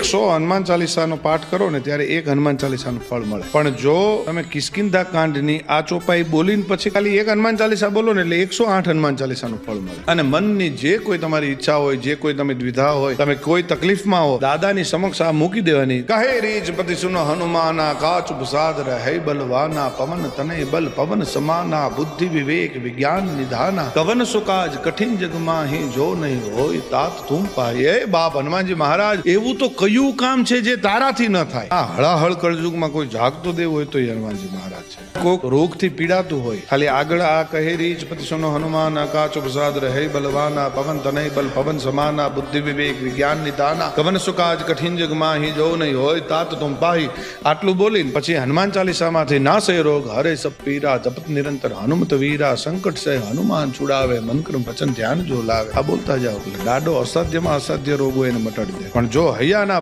100 હનુમાન ચાલીસાનો પાઠ કરો ને ત્યારે એક હનુમાન ચાલીસાનું ફળ મળે. પણ જો તમે કિષ્કિંધા કાંડની આ ચોપાઈ બોલીને પછી ખાલી એક હનુમાન ચાલીસા બોલો ને એટલે 108 હનુમાન ચાલીસાનું ફળ મળે. અને મનની જે કોઈ તમારી ઈચ્છા હોય, જે કોઈ તમે દ્વિધા હોય, તમે કોઈ તકલીફમાં હો, દાદાની સમક્ષ આ મૂકી દેવાની. કહે રીજપતિ સુનો હનુમાના, કાચ પ્રસાદ રહે બલવાના, પવન તનય બલ પવન સમાના, બુદ્ધિ વિવેક વિજ્ઞાન નિધાના, કવન સુકાજ કઠિન જગમાં હી જો નહીં હોય તાત તુમ પાય. બાપ હનુમાનજી મહારાજ, એવું તો કયું કામ છે જે તારાથી ન થાય? આ હળાહળ કળજુગમાં કોઈ જાગતો દેવ હોય તો હનુમાનજી મહારાજ છે. કોઈક રોગથી પીડાતું હોય, ખાલી આગળ આ કહે રીજપતિ સુનો હનુમાન, કાચો પ્રસાદ રહે બલવાના, પવન તનય બલ પવન સમાના, બુદ્ધિ વિવેક વિજ્ઞાન નિધાના, કવન સુકાજ કઠિન જગમાં હી જો નહીં હોય તાત તુમ પાહી. આટલું બોલીને પછી હનુમાન ચાલીસામાંથી નાશે રોગ, હરે સબ પીરા, જપત નિરંતર હનુમત વીરા, સંકટ સે હનુમાન છુડાવે, મનકર વચન ધ્યાન જો લાવે. આ બોલતા જાઓ એટલે દાડો અસાધ્યમાં અસાધ્ય રોગો એને મટાડી દે. પણ જો હૈયાના